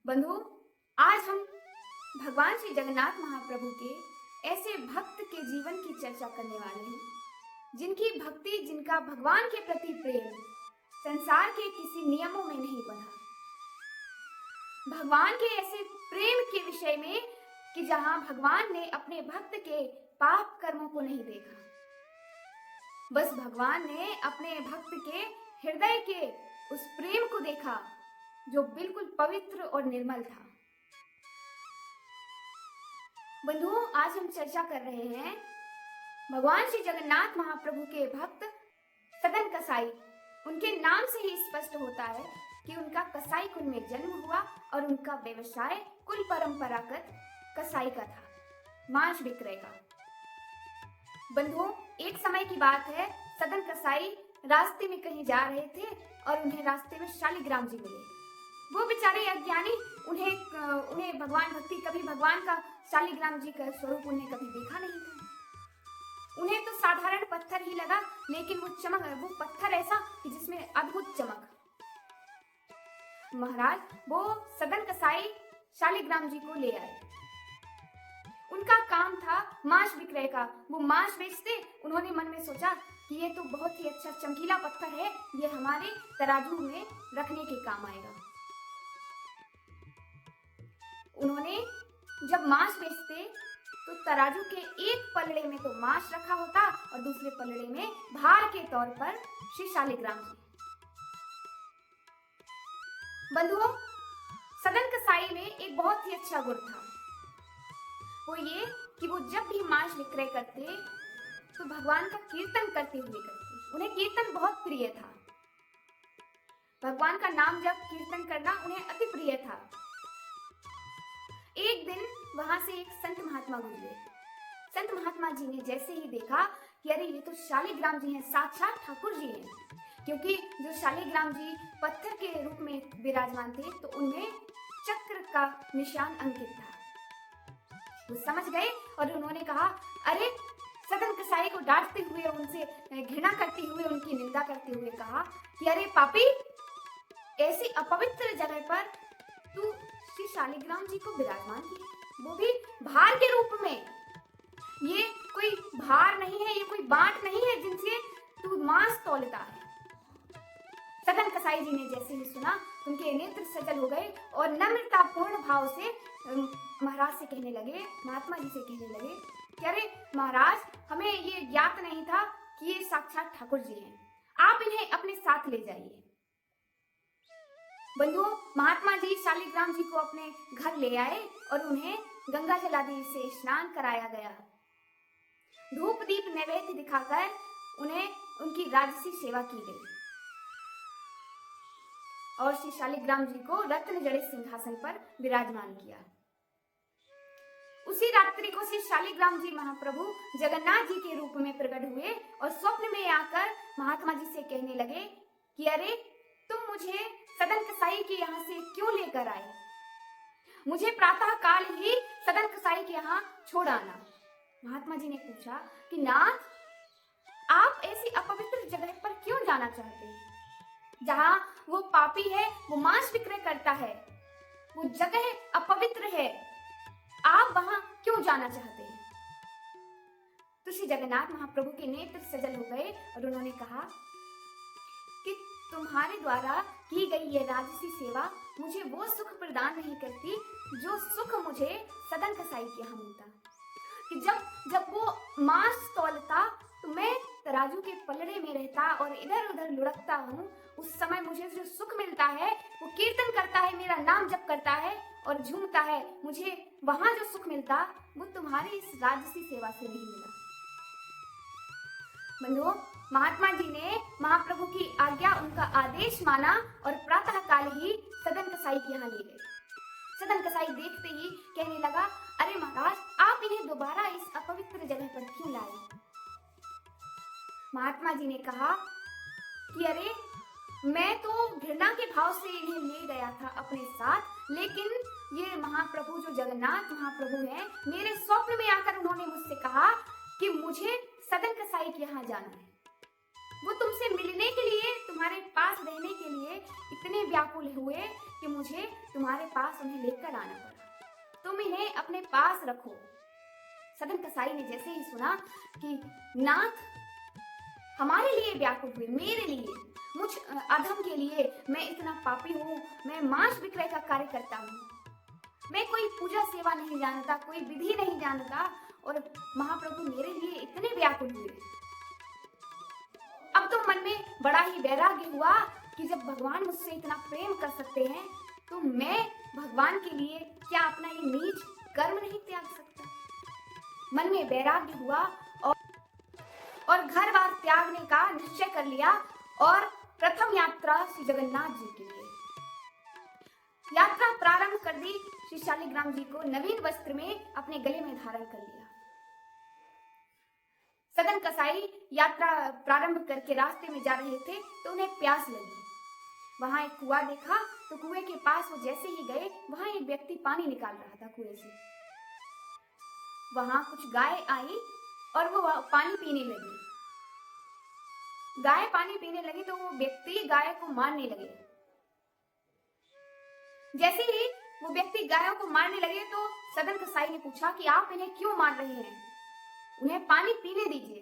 बंधु, आज हम भगवान श्री जगन्नाथ महाप्रभु के ऐसे भक्त के जीवन की चर्चा करने वाले हैं जिनकी भक्ति, जिनका भगवान के प्रति प्रेम संसार के किसी नियमों में नहीं बंधा। भगवान के ऐसे प्रेम के विषय में कि जहां भगवान ने अपने भक्त के पाप कर्मों को नहीं देखा, बस भगवान ने अपने भक्त के हृदय के उस प्रेम को देखा जो बिल्कुल पवित्र और निर्मल था। बंधुओं, आज हम चर्चा कर रहे हैं भगवान श्री जगन्नाथ महाप्रभु के भक्त सदन कसाई। उनके नाम से ही स्पष्ट होता है कि उनका कसाई कुल में जन्म हुआ और उनका व्यवसाय कुल परंपरागत कसाई का था, मांस विक्रय का। बंधुओं, एक समय की बात है, सदन कसाई रास्ते में कहीं जा रहे थे और उन्हें रास्ते में शालिग्राम जी मिले। वो बेचारे अज्ञानी, उन्हें भगवान भक्ति, कभी भगवान का शालिग्राम जी का स्वरूप उन्हें कभी देखा नहीं था। उन्हें तो साधारण पत्थर ही लगा, लेकिन वो पत्थर ऐसा कि जिसमें अद्भुत चमक। महाराज वो सदन कसाई शालिग्राम जी को ले आए। उनका काम था मांस विक्रय का, वो मांस बेचते। उन्होंने मन में सोचा कि ये तो बहुत ही अच्छा चमकीला पत्थर है, ये हमारे तराजू में रखने के काम आएगा। उन्होंने जब मांस बेचते तो तराजू के एक पलड़े में तो मांस रखा होता और दूसरे पलड़े में भार के तौर पर श्री शालिग्राम जी। बंधुओं, सदन कसाई में एक बहुत ही अच्छा गुण था, वो ये कि वो जब भी मांस विक्रय करते तो भगवान का कीर्तन करते हुए करते। उन्हें कीर्तन बहुत प्रिय था। भगवान का नाम जब कीर्तन करना उन्हें अति प्रिय था। एक दिन वहां से एक संत महात्मा गुजरे। संत महात्मा जी ने जैसे ही देखा कि अरे ये तो शालिग्राम जी हैं, साक्षात ठाकुर जी हैं, क्योंकि जो शालिग्राम जी पत्थर के रूप में विराजमान थे तो उनमें चक्र का निशान अंकित था। वो समझ गए और उन्होंने कहा, अरे सदन कसाई को डांटते हुए, उनसे घृणा करते हुए, उनकी निंदा करते हुए कहा कि अरे पापी, ऐसी अपवित्र जगह पर तू श्री शालिग्राम जी को विराजमान किए, वो भी भार के रूप में। ये कोई भार नहीं है, ये कोई बाट नहीं है जिनसे तू मांस तौलता है। सदन कसाई जी ने जैसे ही सुना, उनके नेत्र सजल हो गए और नम्रतापूर्ण भाव से महाराज से कहने लगे, महात्मा जी से कहने लगे कि अरे महाराज, हमें ये ज्ञात नहीं था कि ये साक्षात ठाकुर जी हैं, आप इन्हें अपने साथ ले जाइए। बंधुओं, महात्मा जी शालिग्राम जी को अपने घर ले आए और उन्हें गंगा जलादि से स्नान कराया गया। धूप दीप नैवेद्य दिखाकर उन्हें उनकी राजसी सेवा की गई और श्री शालिग्राम जी को रत्न जड़ित सिंहासन पर विराजमान किया। उसी रात्रि को श्री शालिग्राम जी महाप्रभु जगन्नाथ जी के रूप में प्रकट हुए और स्वप्न में आकर महात्मा जी से कहने लगे कि अरे तुम मुझे सदन कसाई के यहाँ से क्यों लेकर आए? मुझे प्रातः काल ही सदन कसाई के यहाँ छोड़ आना। महात्मा जी ने पूछा कि नाथ, आप ऐसी अपवित्र जगह पर क्यों जाना चाहते हैं? जहाँ वो पापी है, वो मांस विक्रय करता है, वो जगह अपवित्र है, आप वहां क्यों जाना चाहते हैं? तो श्री जगन्नाथ महाप्रभु के नेत्र सजल हो गए और उन्होंने कहा कि तुम्हारे द्वारा की गई ये राजसी सेवा मुझे वो सुख प्रदान नहीं करती जो सुख मुझे सदन कसाई के यहाँ मिलता। कि जब वो मांस तौलता तो मैं तराजू के पलड़े में रहता और इधर उधर लुढ़कता हूँ, उस समय मुझे जो सुख मिलता है, वो कीर्तन करता है, मेरा नाम जप करता है और झूमता है, मुझे वहां जो सुख मिलता वो तुम्हारी इस राजसी सेवा से नहीं मिला। बंधुओं, महात्मा जी ने महाप्रभु की आज्ञा, उनका आदेश माना और प्रातः काल ही सदन कसाई के यहाँ ले गए। सदन कसाई देखते ही कहने लगा, अरे महाराज, आप इन्हें दोबारा इस अपवित्र जगह पर क्यों लाए? महात्मा जी ने कहा कि अरे मैं तो घृणा के भाव से इन्हें ले गया था अपने साथ, लेकिन ये महाप्रभु जो जगन्नाथ महाप्रभु हैं, मेरे स्वप्न में आकर उन्होंने मुझसे कहा कि मुझे सदन कसाई के यहाँ जाना है। वो तुमसे मिलने के लिए, तुम्हारे पास रहने के लिए इतने व्याकुल हुए कि मुझे तुम्हारे पास उन्हें लेकर आना पड़ा। तुम इन्हें अपने पास रखो। सदन कसाई ने जैसे ही सुना कि नाथ हमारे लिए व्याकुल हुए, मेरे लिए, मुझ अधम के लिए, मैं इतना पापी हूँ, मैं मांस विक्रय का कार्य करता हूँ, मैं कोई पूजा सेवा नहीं जानता, कोई विधि नहीं जानता, और महाप्रभु मेरे लिए इतने व्याकुल हुए। अब तो मन में बड़ा ही वैराग्य हुआ कि जब भगवान मुझसे इतना प्रेम कर सकते हैं तो मैं भगवान के लिए क्या अपना ये नीच कर्म नहीं त्याग सकता। मन में वैराग्य हुआ और घर बार त्यागने का निश्चय कर लिया और प्रथम यात्रा श्री जगन्नाथ जी के लिए यात्रा प्रारंभ कर दी। श्री शालिग्राम जी को नवीन वस्त्र में अपने गले में धारण कर लिया। सदन कसाई यात्रा प्रारंभ करके रास्ते में जा रहे थे तो उन्हें प्यास लगी। वहां एक कुआं देखा तो कुएं के पास वो जैसे ही गए वहां एक व्यक्ति पानी निकाल रहा था कुएं से। वहां कुछ गाय आई और वो पानी पीने लगी। गाय पानी पीने लगी तो वो व्यक्ति गाय को मारने लगे। जैसे ही वो व्यक्ति गायों को मारने लगे तो सदन कसाई ने पूछा कि आप इन्हें क्यों मार रहे हैं, उन्हें पानी पीने दीजिए।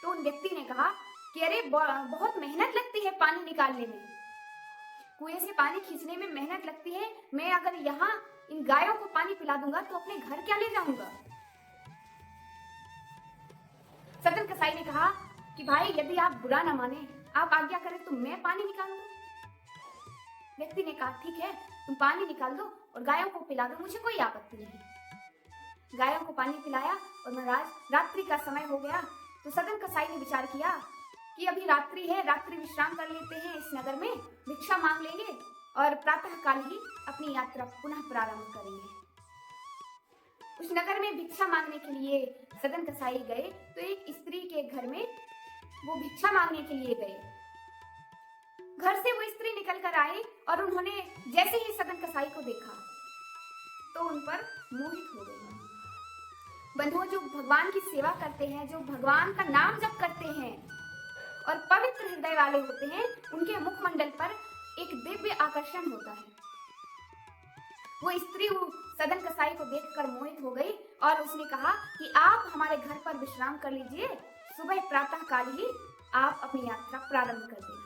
तो उन व्यक्ति ने कहा कि अरे बहुत मेहनत लगती है पानी निकालने में, कुएं से पानी खींचने में मेहनत लगती है, मैं अगर यहाँ इन गायों को पानी पिला दूंगा तो अपने घर क्या ले जाऊंगा। सदन कसाई ने कहा कि भाई यदि आप बुरा न माने, आप आज्ञा करें तो मैं पानी निकाल दूं। व्यक्ति ने कहा ठीक है, तुम पानी निकाल दो और गायों को पिला दो, मुझे कोई आपत्ति नहीं। गायों को पानी पिलाया और महाराज रात्रि का समय हो गया तो सदन कसाई ने विचार किया कि अभी रात्रि है, रात्रि विश्राम कर लेते हैं इस नगर में, भिक्षा मांग लेंगे और प्रातः काल ही अपनी यात्रा पुनः प्रारंभ करेंगे। उस नगर में भिक्षा मांगने के लिए सदन कसाई गए तो एक स्त्री के घर में वो भिक्षा मांगने के लिए गए। घर से वो स्त्री निकल कर आई और उन्होंने जैसे ही सदन कसाई को देखा तो उन पर मोहित हो गई। बंधुओं, जो भगवान की सेवा करते हैं, जो भगवान का नाम जप करते हैं और पवित्र हृदय वाले होते हैं, उनके मुखमंडल पर एक दिव्य आकर्षण होता है। वो स्त्री सदन कसाई को देखकर मोहित हो गई और उसने कहा कि आप हमारे घर पर विश्राम कर लीजिए, सुबह प्रातः काल ही आप अपनी यात्रा प्रारंभ कर देना।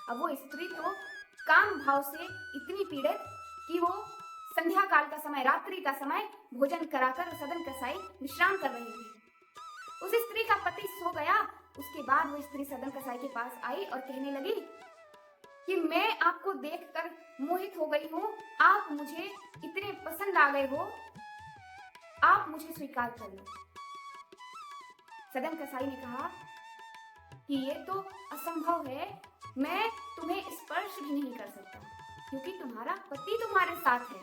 अब वो स्त्री तो काम भाव से इतनी पीड़ित कि वो संध्या काल का समय, रात्रि का समय भोजन कराकर सदन कसाई विश्राम कर रहे थे। उस स्त्री का पति सो गया। उसके बाद वो स्त्री सदन कसाई के पास आई और कहने लगी कि मैं आपको देखकर मोहित हो गई हूँ, आप मुझे इतने पसंद आ गए हो, आप मुझे स्वीकार कर लो। सदन कसाई ने कहा कि ये तो असंभव है, मैं तुम्हें स्पर्श भी नहीं कर सकता क्योंकि तुम्हारा पति तुम्हारे साथ है।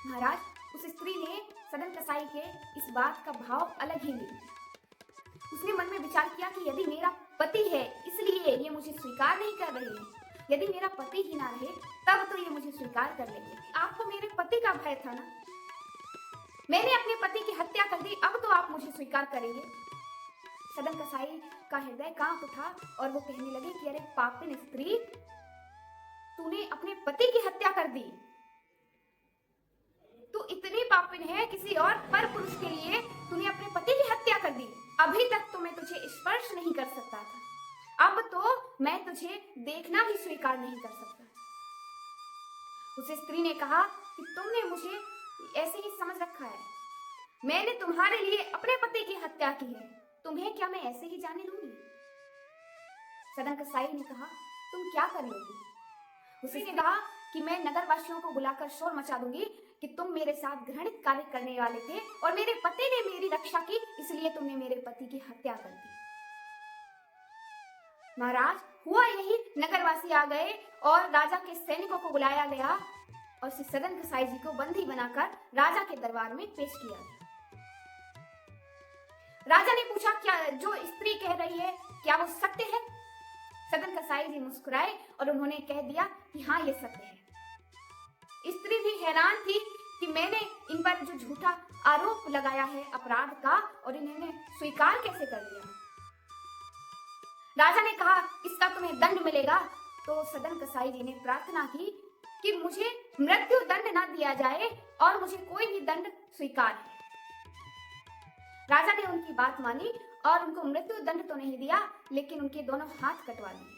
महाराज, उस स्त्री ने सदन कसाई के इस बात का भाव अलग ही लिया। उसने मन में विचार किया कि यदि मेरा पति है इसलिए ये मुझे स्वीकार नहीं कर रहे हैं, यदि मेरा पति ही ना रहे तब तो ये मुझे स्वीकार कर लेंगे। आपको मेरे पति का भय था ना, मैंने अपने पति की हत्या कर दी, अब तो आप मुझे स्वीकार करेंगे। सदन कसाई का हृदय कांप उठा और वो कहने लगे कि अरे पापिन स्त्री, तूने अपने पति की हत्या कर दी, तू इतनी पापिन है, किसी और पर पुरुष के लिए तूने अपने पति की हत्या कर दी। अभी तक तो मैं तुझे स्पर्श नहीं कर सकता था, अब तो मैं तुझे देखना भी स्वीकार नहीं कर सकता। उस स्त्री ने कहा कि तुमने मुझे ऐसे ही समझ रखा है, मैंने तुम्हारे लिए अपने पति की हत्या की है, तुम्हें क्या मैं ऐसे ही जाने दूंगी। सदन कसाई ने कहा तुम क्या कर लोगी। उसी ने कहा कि मैं नगर वासियों को बुलाकर शोर मचा दूंगी कि तुम मेरे साथ घृणित कार्य करने वाले थे और मेरे पति ने मेरी रक्षा की, इसलिए तुमने मेरे पति की हत्या कर दी। महाराज, हुआ यही, नगरवासी आ गए और राजा के सैनिकों को बुलाया गया और श्री सदन कसाई जी को बंदी बनाकर राजा के दरबार में पेश किया गया। राजा ने पूछा क्या जो स्त्री कह रही है क्या वो सत्य है। सदन कसाई जी मुस्कुराए और उन्होंने कह दिया कि हाँ ये सत्य है। स्त्री भी हैरान थी कि मैंने इन पर जो झूठा आरोप लगाया है अपराध का और इन्होंने स्वीकार कैसे कर लिया। राजा ने कहा इसका तुम्हें दंड मिलेगा तो सदन कसाई जी ने प्रार्थना की कि मुझे मृत्यु दंड न दिया जाए और मुझे कोई भी दंड स्वीकार है। राजा ने उनकी बात मानी और उनको मृत्यु दंड तो नहीं दिया, लेकिन उनके दोनों हाथ कटवा दिए।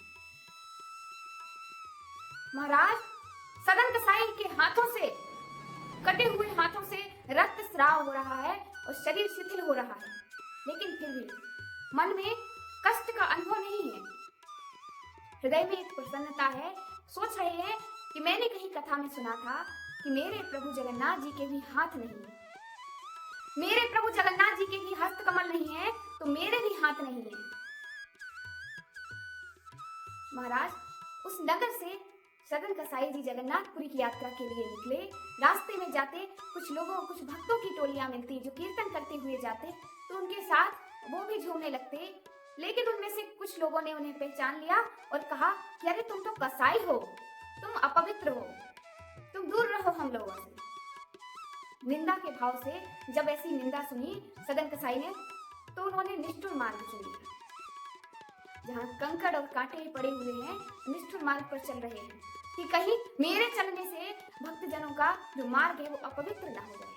महाराज, सदन कसाई के हाथों से, कटे हुए हाथों से रक्त स्राव हो रहा है और शरीर शिथिल हो रहा है, लेकिन फिर भी मन में कष्ट का अनुभव नहीं है। हृदय में एक प्रसन्नता है। सोच रहे हैं कि मैंने कहीं कथा में सुना था कि मेरे प्रभु जगन्नाथ जी के भी हाथ नहीं है, मेरे प्रभु जगन्नाथ जी के भी हस्त कमल नहीं है, तो मेरे भी हाथ नहीं है। महाराज, उस नगर से सदन कसाई जी जगन्नाथपुरी की यात्रा के लिए निकले। रास्ते में जाते कुछ लोगों, कुछ भक्तों की टोलियां मिलती जो कीर्तन करते हुए जाते, तो उनके साथ वो भी झूमने लगते। लेकिन उनमें से कुछ लोगों ने उन्हें पहचान लिया और कहा कि अरे तुम तो कसाई हो, तुम अपवित्र हो, तुम दूर रहो हम लोगों से। निंदा के भाव से जब ऐसी निंदा सुनी सदन कसाई ने, तो उन्होंने निष्ठुर मार्ग चुन लिया। जहाँ कंकड़ और कांटे पड़े हुए हैं, निष्ठुर मार्ग पर चल रहे हैं कि कहीं मेरे चलने से भक्तजनों का जो मार्ग है वो अपवित्र ना हो जाए।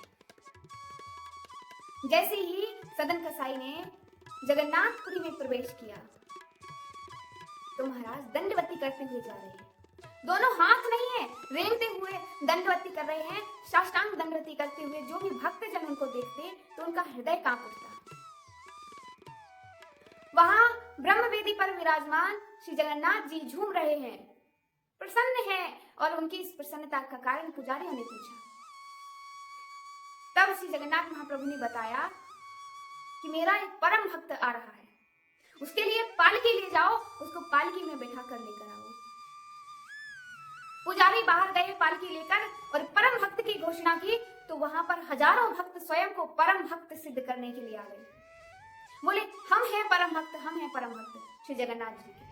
जैसे ही सदन कसाई ने जगन्नाथपुरी में प्रवेश किया, तो महाराज दंडवती करते हुए जा रहे हैं। दोनों हाथ नहीं है, रेंगते हुए दंडवती कर रहे हैं, साष्टांग दंडवती करते हुए। जो भी भक्तजन उनको देखते तो उनका हृदय कांप उठता। वहां ब्रह्मवेदी पर विराजमान श्री जगन्नाथ जी झूम रहे हैं, प्रसन्न हैं, और उनकी इस प्रसन्नता का कारण पुजारियों ने पूछा। तब श्री जगन्नाथ महाप्रभु ने बताया कि मेरा एक परम भक्त आ रहा है, उसके लिए पालकी ले जाओ, उसको पालकी में बैठा कर लेकर आओ। पुजारी बाहर गए पालकी लेकर और परम भक्त की घोषणा की, तो वहां पर हजारों भक्त स्वयं को परम भक्त सिद्ध करने के लिए आ गए। बोले, हम हैं परम भक्त, हम हैं परम भक्त श्री जगन्नाथ जी के।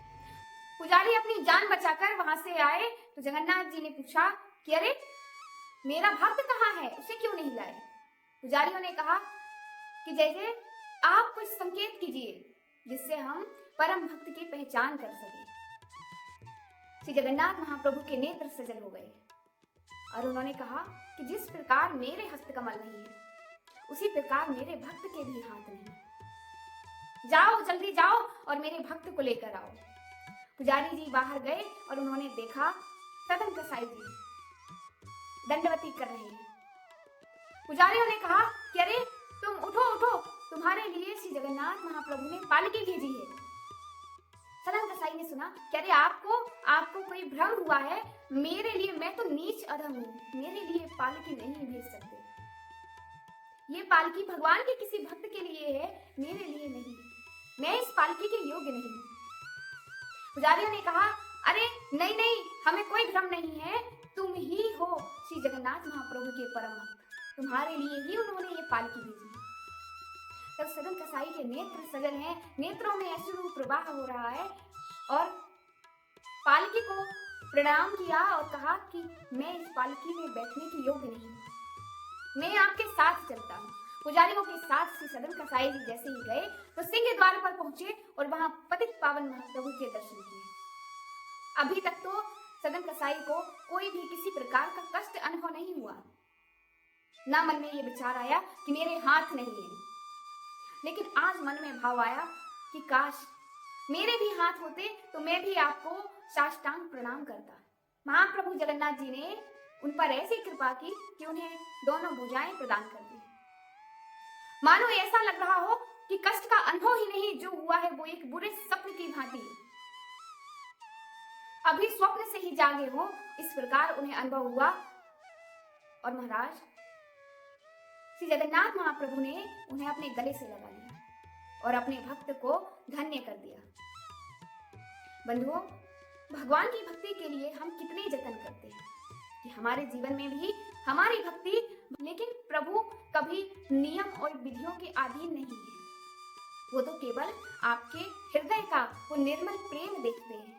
पुजारी अपनी जान बचाकर वहां से आए, तो जगन्नाथ जी ने पूछा कि अरे मेरा भक्त कहाँ है, उसे क्यों नहीं लाए? पुजारियों ने कहा कि जैसे आप कुछ संकेत कीजिए जिससे हम परम भक्त की पहचान कर सके। श्री जगन्नाथ महाप्रभु के नेत्र सजल हो गए और उन्होंने कहा कि जिस प्रकार मेरे हस्तकमल नहीं है, उसी प्रकार मेरे भक्त के भी हाथ नहीं। जाओ, जल्दी जाओ और मेरे भक्त को लेकर आओ। पुजारी जी बाहर गए और उन्होंने देखा सदन कसाई जी दंडवती कर रहे हैं। पुजारियों ने कहा कि अरे तुम उठो उठो, तुम्हारे लिए श्री जगन्नाथ महाप्रभु ने पालकी भेजी है। सदन कसाई ने सुना कि अरे आपको कोई भ्रम हुआ है, मेरे लिए, मैं तो नीच अधम हूँ, मेरे लिए पालकी नहीं भेज सकते। ये पालकी भगवान के किसी भक्त के लिए है, मेरे लिए नहीं, मैं इस पालकी के योग्य नहीं हूँ। पुजारियों ने कहा अरे नहीं नहीं, हमें कोई भ्रम नहीं है, तुम ही हो श्री जगन्नाथ महाप्रभु के परम भक्त, तुम्हारे लिए ही उन्होंने ये पालकी भेजी। तब सदन कसाई के नेत्र सजल हैं, नेत्रों में अश्रु प्रवाह हो रहा है, और पालकी को प्रणाम किया और कहा कि मैं इस पालकी में बैठने की योग्य नहीं हूँ, मैं आपके साथ चलता हूँ। पुजारियों के साथ श्री सदन कसाई जी जैसे ही गए तो सिंह द्वार पर पहुंचे और वहां पतित पावन महाप्रभु के दर्शन किए। अभी तक तो सदन कसाई को कोई भी किसी प्रकार का कष्ट अनुभव नहीं हुआ, ना मन में ये विचार आया कि मेरे हाथ नहीं है, लेकिन आज मन में भाव आया कि काश मेरे भी हाथ होते तो मैं भी आपको साष्टांग प्रणाम करता। महाप्रभु जगन्नाथ जी ने उन पर ऐसी कृपा की कि उन्हें दोनों भुजाएं प्रदान कर दी। मानो ऐसा लग रहा हो कि कष्ट का अनुभव ही नहीं, जो हुआ है वो एक बुरे स्वप्न की भांति, अभी स्वप्न से ही जागे हो, इस प्रकार उन्हें अनुभव हुआ। और महाराज श्री जगन्नाथ महाप्रभु ने उन्हें अपने गले से लगा लिया और अपने भक्त को धन्य कर दिया। बंधुओं, भगवान की भक्ति के लिए हम कितने जतन करते हैं कि हमारे जीवन में भी हमारी भक्ति, लेकिन प्रभु कभी नियम और विधियों के अधीन नहीं है। वो तो केवल आपके हृदय का वो निर्मल प्रेम देखते हैं।